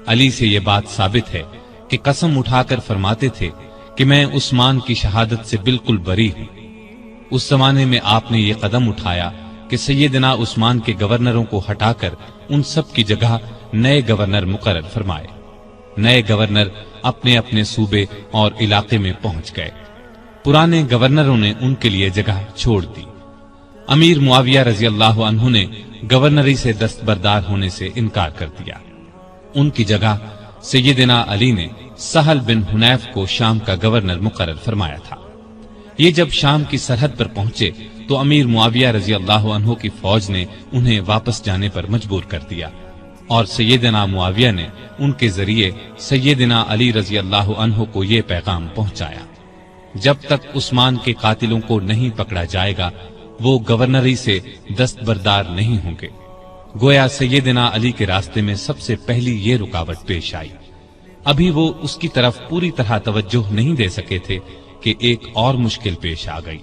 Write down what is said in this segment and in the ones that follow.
علی سے یہ بات ثابت ہے کہ قسم اٹھا کر فرماتے تھے کہ میں عثمان کی شہادت سے بالکل بری ہوں۔ اس زمانے میں آپ نے یہ قدم اٹھایا کہ سیدنا عثمان کے گورنروں کو ہٹا کر ان سب کی جگہ نئے گورنر مقرر فرمائے۔ نئے گورنر اپنے اپنے صوبے اور علاقے میں پہنچ گئے۔ پرانے گورنروں نے ان کے لیے جگہ چھوڑ دی۔ امیر معاویہ رضی اللہ عنہ نے گورنری سے دستبردار ہونے سے انکار کر دیا۔ ان کی جگہ سیدنا علی نے سہل بن حنیف کو شام کا گورنر مقرر فرمایا تھا۔ یہ جب شام کی سرحد پر پہنچے تو امیر معاویہ رضی اللہ عنہ کی فوج نے انہیں واپس جانے پر مجبور کر دیا، اور سیدنا معاویہ نے ان کے ذریعے سیدنا علی رضی اللہ عنہ کو یہ پیغام پہنچایا: جب تک عثمان کے قاتلوں کو نہیں پکڑا جائے گا وہ گورنری سے دستبردار نہیں ہوں گے۔ گویا سیدنا علی کے راستے میں سب سے پہلی یہ رکاوٹ پیش آئی۔ ابھی وہ اس کی طرف پوری طرح توجہ نہیں دے سکے تھے کہ ایک اور مشکل پیش آ گئی۔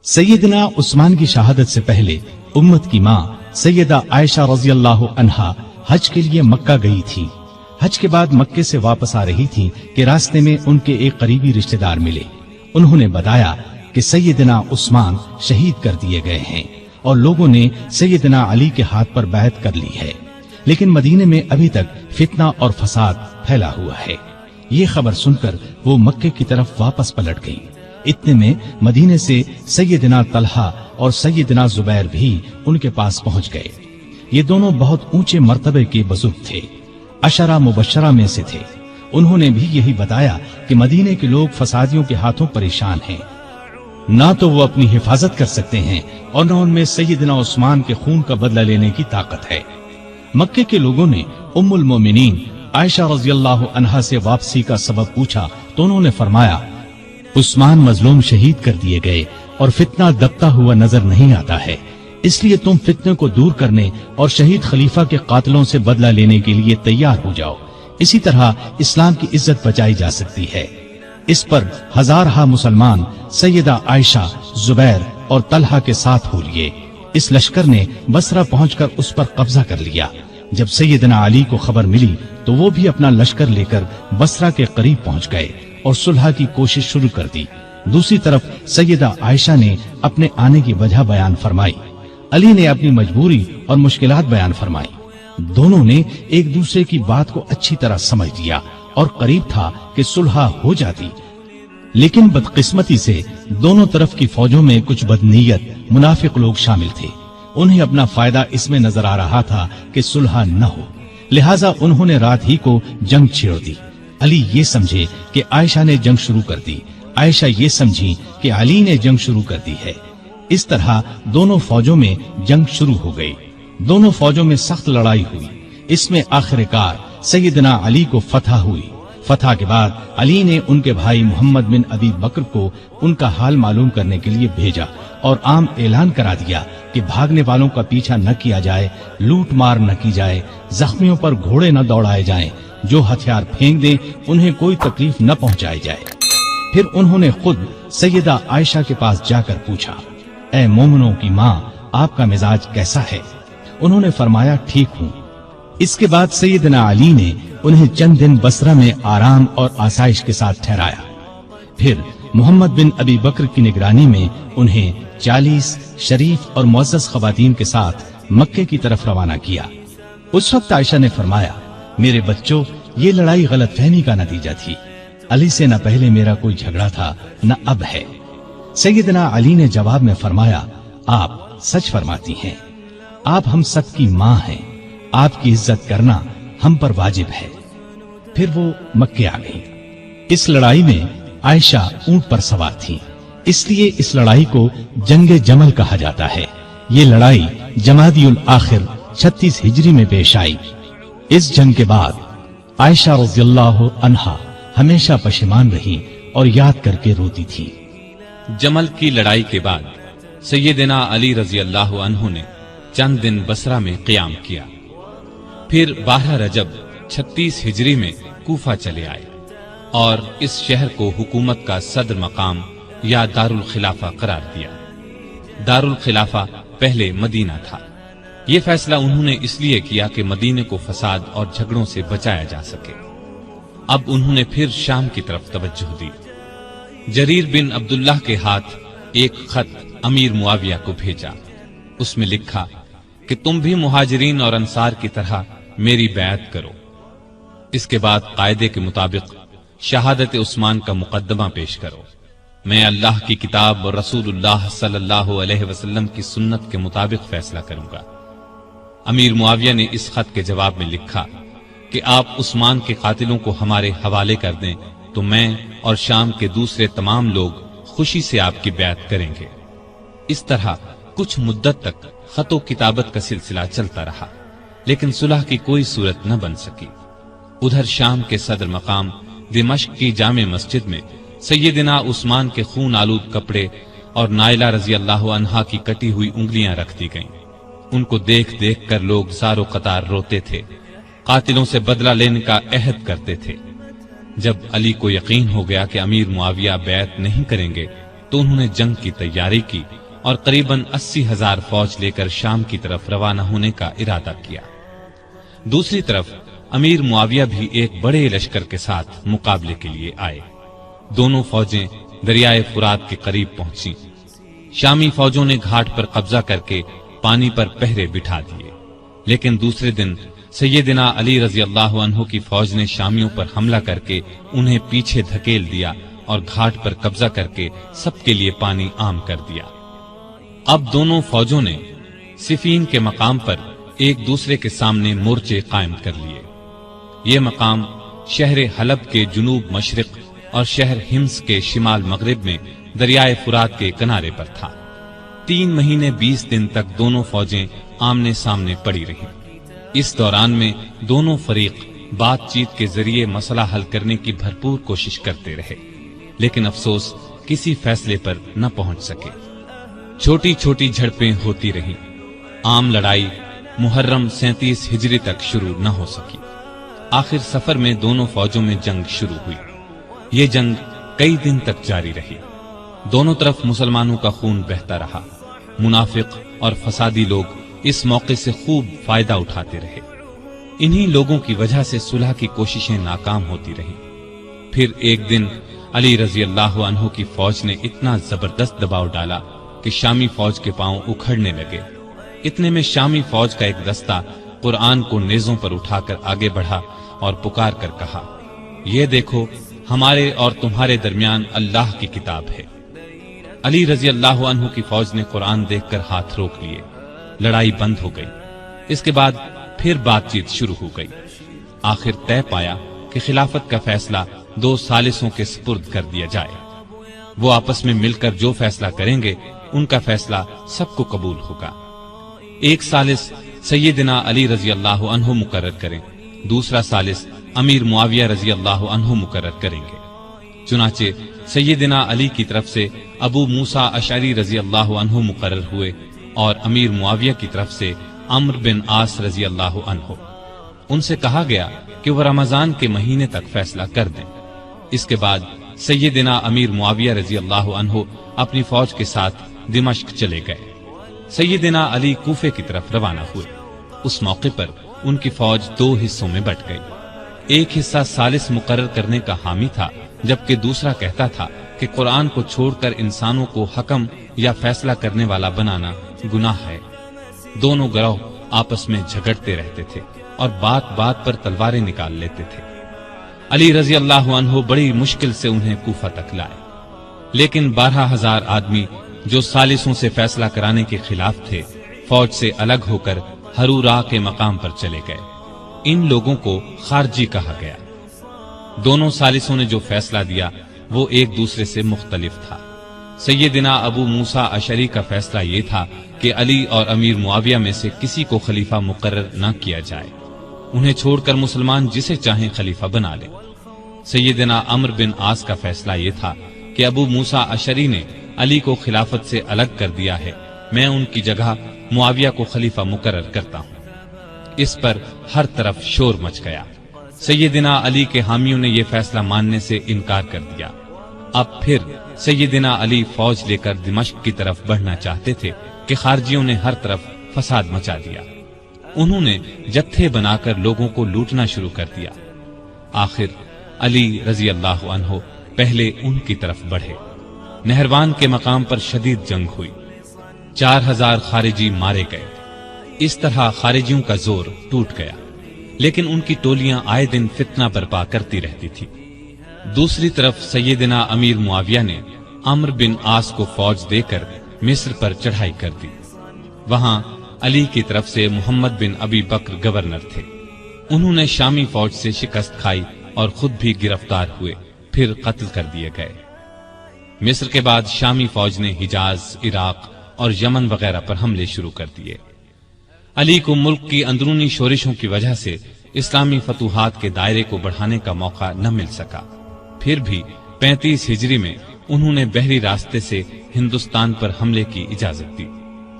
سیدنا عثمان کی شہادت سے پہلے امت کی ماں سیدہ عائشہ رضی اللہ عنہا حج کے لیے مکہ گئی تھی۔ حج کے بعد مکے سے واپس آ رہی تھی کہ راستے میں ان کے ایک قریبی رشتہ دار ملے۔ انہوں نے بتایا کہ سیدنا عثمان شہید کر دیے گئے ہیں اور لوگوں نے سیدنا علی کے ہاتھ پر بیعت کر لی ہے، لیکن مدینے میں ابھی تک فتنہ اور فساد پھیلا ہوا ہے۔ یہ خبر سن کر وہ مکے کی طرف واپس پلٹ گئی۔ اتنے میں مدینے سے سیدنا طلحہ اور سیدنا زبیر بھی ان کے پاس پہنچ گئے۔ یہ دونوں بہت اونچے مرتبے کے بزرگ تھے، عشرہ مبشرہ میں سے تھے۔ انہوں نے بھی یہی بتایا کہ مدینے کے لوگ فسادیوں کے ہاتھوں پریشان ہیں، نہ تو وہ اپنی حفاظت کر سکتے ہیں اور نہ ان میں سیدنا عثمان کے خون کا بدلہ لینے کی طاقت ہے۔ مکے کے لوگوں نے ام المومنین عائشہ رضی اللہ عنہا سے واپسی کا سبب پوچھا تو انہوں نے فرمایا: عثمان مظلوم شہید کر دیے گئے اور فتنہ دبتا ہوا نظر نہیں آتا ہے، اس لیے تم فتنے کو دور کرنے اور شہید خلیفہ کے قاتلوں سے بدلہ لینے کے لیے تیار ہو جاؤ۔ اسی طرح اسلام کی عزت بچائی جا سکتی ہے۔ اس پر ہزارہا مسلمان سیدہ عائشہ، زبیر اور طلحہ کے ساتھ ہو لیے۔ اس لشکر نے بصرہ پہنچ کر اس پر قبضہ کر لیا۔ جب سیدنا علی کو خبر ملی تو وہ بھی اپنا لشکر لے کر بصرہ کے قریب پہنچ گئے اور صلح کی کوشش شروع کر دی۔ دوسری طرف سیدہ عائشہ نے اپنے آنے کی وجہ بیان فرمائی، علی نے اپنی مجبوری اور مشکلات بیان فرمائی۔ دونوں نے ایک دوسرے کی بات کو اچھی طرح سمجھ لیا اور قریب تھا کہ صلح ہو جاتی، لیکن بدقسمتی سے دونوں طرف کی فوجوں میں کچھ بدنیت منافق لوگ شامل تھے۔ انہیں اپنا فائدہ اس میں نظر آ رہا تھا کہ صلح نہ ہو، لہٰذا انہوں نے رات ہی کو جنگ چھیڑ دی۔ علی یہ سمجھے کہ عائشہ نے جنگ شروع کر دی، عائشہ یہ سمجھی کہ علی نے جنگ شروع کر دی ہے۔ اس طرح دونوں فوجوں میں جنگ شروع ہو گئی۔ دونوں فوجوں میں سخت لڑائی ہوئی۔ اس میں آخر کار سیدنا علی کو فتح ہوئی۔ فتح کے بعد علی نے ان کے بھائی محمد بن ابی بکر کو ان کا حال معلوم کرنے کے لیے بھیجا اور عام اعلان کرا دیا کہ بھاگنے والوں کا پیچھا نہ کیا جائے، لوٹ مار نہ کی جائے، زخمیوں پر گھوڑے نہ دوڑائے جائیں، جو ہتھیار پھینک دیں انہیں کوئی تکلیف نہ پہنچائی جائے۔ پھر انہوں نے خود سیدہ عائشہ کے پاس جا کر پوچھا: اے مومنوں کی ماں، آپ کا مزاج کیسا ہے؟ انہوں نے فرمایا: ٹھیک ہوں۔ اس کے بعد سیدنا علی نے انہیں چند دن بصرہ میں آرام اور آسائش کے ساتھ ٹھہرایا۔ پھر محمد بن ابی بکر کی نگرانی میں انہیں 40 شریف اور معزز خواتین کے ساتھ مکے کی طرف روانہ کیا۔ اس وقت عائشہ نے فرمایا: میرے بچوں، یہ لڑائی غلط فہمی کا نتیجہ تھی۔ علی سے نہ پہلے میرا کوئی جھگڑا تھا نہ اب ہے۔ سیدنا علی نے جواب میں فرمایا: آپ سچ فرماتی ہیں، آپ ہم سب کی ماں ہیں، آپ کی عزت کرنا ہم پر واجب ہے۔ پھر وہ مکے آ گئی۔ اس لڑائی میں عائشہ اونٹ پر سوار تھی، اس لیے اس لڑائی کو جنگ جمل کہا جاتا ہے۔ یہ لڑائی جمادی الاخر 36 ہجری میں پیش آئی۔ اس جنگ کے بعد عائشہ رضی اللہ عنہا ہمیشہ پشیمان رہی اور یاد کر کے روتی تھی۔ جمل کی لڑائی کے بعد سیدنا علی رضی اللہ عنہ نے چند دن بصرہ میں قیام کیا۔ پھر 12 رجب 36 ہجری میں کوفہ چلے آئے اور اس شہر کو حکومت کا صدر مقام یا دارالخلافہ قرار دیا۔ دارالخلافہ پہلے مدینہ تھا۔ یہ فیصلہ انہوں نے اس لیے کیا کہ مدینے کو فساد اور جھگڑوں سے بچایا جا سکے۔ اب انہوں نے پھر شام کی طرف توجہ دی۔ جریر بن عبداللہ کے ہاتھ ایک خط امیر معاویہ کو بھیجا۔ اس میں لکھا کہ تم بھی مہاجرین اور انصار کی طرح میری بیعت کرو۔ اس کے بعد قاعدے کے مطابق شہادت عثمان کا مقدمہ پیش کرو۔ میں اللہ کی کتاب اور رسول اللہ صلی اللہ علیہ وسلم کی سنت کے مطابق فیصلہ کروں گا۔ امیر معاویہ نے اس خط کے جواب میں لکھا کہ آپ عثمان کے قاتلوں کو ہمارے حوالے کر دیں تو میں اور شام کے دوسرے تمام لوگ خوشی سے آپ کی بیعت کریں گے۔ اس طرح کچھ مدت تک خط و کتابت کا سلسلہ چلتا رہا، لیکن صلح کی کوئی صورت نہ بن سکی۔ ادھر شام کے صدر مقام دمشق کی جامع مسجد میں سیدنا عثمان کے خون آلود کپڑے اور نائلہ رضی اللہ عنہا کی کٹی ہوئی انگلیاں رکھ دی گئیں۔ ان کو دیکھ دیکھ کر لوگ زار و قطار روتے تھے، قاتلوں سے بدلہ لینے کا عہد کرتے تھے۔ جب علی کو یقین ہو گیا کہ امیر معاویہ بیعت نہیں کریں گے تو انہوں نے جنگ کی تیاری کی اور قریباً 80,000 فوج لے کر شام کی طرف روانہ ہونے کا ارادہ کیا۔ دوسری طرف امیر معاویہ بھی ایک بڑے لشکر کے ساتھ مقابلے کے لیے آئے۔ دونوں فوجیں دریائے فرات کے قریب پہنچی۔ شامی فوجوں نے گھاٹ پر قبضہ کر کے پانی پر پہرے بٹھا دیے، لیکن دوسرے دن سیدنا علی رضی اللہ عنہ کی فوج نے شامیوں پر حملہ کر کے انہیں پیچھے دھکیل دیا اور گھاٹ پر قبضہ کر کے سب کے لیے پانی عام کر دیا۔ اب دونوں فوجوں نے صفین کے مقام پر ایک دوسرے کے سامنے مورچے قائم کر لیے۔ یہ مقام شہر حلب کے جنوب مشرق اور شہر حمص کے شمال مغرب میں دریائے فرات کے کنارے پر تھا۔ 3 مہینے 20 دن تک دونوں فوجیں آمنے سامنے پڑی رہیں۔ اس دوران میں دونوں فریق بات چیت کے ذریعے مسئلہ حل کرنے کی بھرپور کوشش کرتے رہے، لیکن افسوس کسی فیصلے پر نہ پہنچ سکے۔ چھوٹی چھوٹی جھڑپیں ہوتی رہیں۔ عام لڑائی محرم 37 ہجری تک شروع نہ ہو سکی۔ آخر سفر میں دونوں فوجوں میں جنگ شروع ہوئی۔ یہ جنگ کئی دن تک جاری رہی۔ دونوں طرف مسلمانوں کا خون بہتا رہا۔ منافق اور فسادی لوگ اس موقع سے خوب فائدہ اٹھاتے رہے۔ انہی لوگوں کی وجہ سے صلح کی کوششیں ناکام ہوتی رہیں۔ پھر ایک دن علی رضی اللہ عنہ کی فوج نے اتنا زبردست دباؤ ڈالا کہ شامی فوج کے پاؤں اکھڑنے لگے۔ اتنے میں شامی فوج کا ایک دستہ قرآن کو نیزوں پر اٹھا کر آگے بڑھا اور پکار کر کہا، یہ دیکھو ہمارے اور تمہارے درمیان اللہ کی کتاب ہے۔ علی رضی اللہ عنہ کی فوج نے قرآن دیکھ کر ہاتھ روک لیے۔ لڑائی بند ہو گئی۔ اس کے بعد پھر بات چیت شروع ہو گئی۔ آخر طے پایا کہ خلافت کا فیصلہ 2 ثالثوں کے سپرد کر دیا جائے۔ وہ آپس میں مل کر جو فیصلہ کریں گے ان کا فیصلہ سب کو قبول ہوگا۔ ایک ثالث سیدنا علی رضی اللہ عنہ مقرر کریں، دوسرا ثالث امیر معاویہ رضی اللہ عنہ مقرر کریں گے۔ چنانچہ سیدنا علی کی طرف سے ابو موسیٰ اشعری رضی اللہ عنہ مقرر ہوئے اور امیر معاویہ کی طرف سے عمرو بن عاص رضی اللہ عنہ۔ ان سے کہا گیا کہ وہ رمضان کے مہینے تک فیصلہ کر دیں۔ اس کے بعد سیدنا امیر معاویہ رضی اللہ عنہ اپنی فوج کے ساتھ دمشق چلے گئے۔ سیدنا علی کوفے کی طرف روانہ ہوئے۔ اس موقع پر ان کی فوج 2 حصوں میں بٹ گئی۔ ایک حصہ ثالث مقرر کرنے کا حامی تھا، جبکہ دوسرا کہتا تھا کہ قرآن کو چھوڑ کر انسانوں کو حکم یا فیصلہ کرنے والا بنانا گناہ ہے۔ دونوں گروہ آپس میں جھگڑتے رہتے تھے اور بات بات پر تلواریں نکال لیتے تھے۔ علی رضی اللہ عنہ بڑی مشکل سے انہیں کوفہ تک لائے، لیکن 12,000 آدمی جو ثالثوں سے فیصلہ کرانے کے خلاف تھے فوج سے الگ ہو کر ہرورا کے مقام پر چلے گئے۔ ان لوگوں کو خارجی کہا گیا۔ دونوں ثالثوں نے جو فیصلہ دیا وہ ایک دوسرے سے مختلف تھا۔ سیدنا ابو موسیٰ اشعری کا فیصلہ یہ تھا کہ علی اور امیر معاویہ میں سے کسی کو خلیفہ مقرر نہ کیا جائے، انہیں چھوڑ کر مسلمان جسے چاہیں خلیفہ بنا لیں۔ سیدنا عمرو بن عاص کا فیصلہ یہ تھا کہ ابو موسیٰ اشعری نے علی کو خلافت سے الگ کر دیا ہے، میں ان کی جگہ معاویہ کو خلیفہ مقرر کرتا ہوں۔ اس پر ہر طرف شور مچ گیا۔ سیدنا علی کے حامیوں نے یہ فیصلہ ماننے سے انکار کر دیا۔ اب پھر سیدنا علی فوج لے کر دمشق کی طرف بڑھنا چاہتے تھے کہ خارجیوں نے ہر طرف فساد مچا دیا۔ انہوں نے جتھے بنا کر لوگوں کو لوٹنا شروع کر دیا۔ آخر علی رضی اللہ عنہ پہلے ان کی طرف بڑھے۔ نہروان کے مقام پر شدید جنگ ہوئی، 4000 خارجی مارے گئے۔ اس طرح خارجیوں کا زور ٹوٹ گیا، لیکن ان کی ٹولیاں آئے دن فتنہ برپا کرتی رہتی تھی۔ دوسری طرف سیدنا امیر معاویہ نے عمرو بن عاص کو فوج دے کر مصر پر چڑھائی کر دی۔ وہاں علی کی طرف سے محمد بن ابی بکر گورنر تھے۔ انہوں نے شامی فوج سے شکست کھائی اور خود بھی گرفتار ہوئے، پھر قتل کر دیے گئے۔ مصر کے بعد شامی فوج نے حجاز، عراق اور یمن وغیرہ پر حملے شروع کر دیے۔ علی کو ملک کی اندرونی شورشوں کی وجہ سے اسلامی فتوحات کے دائرے کو بڑھانے کا موقع نہ مل سکا۔ پھر بھی 35 ہجری میں انہوں نے بحری راستے سے ہندوستان پر حملے کی اجازت دی۔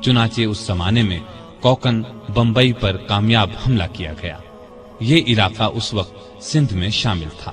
چنانچہ اس زمانے میں کوکن، بمبئی پر کامیاب حملہ کیا گیا۔ یہ علاقہ اس وقت سندھ میں شامل تھا۔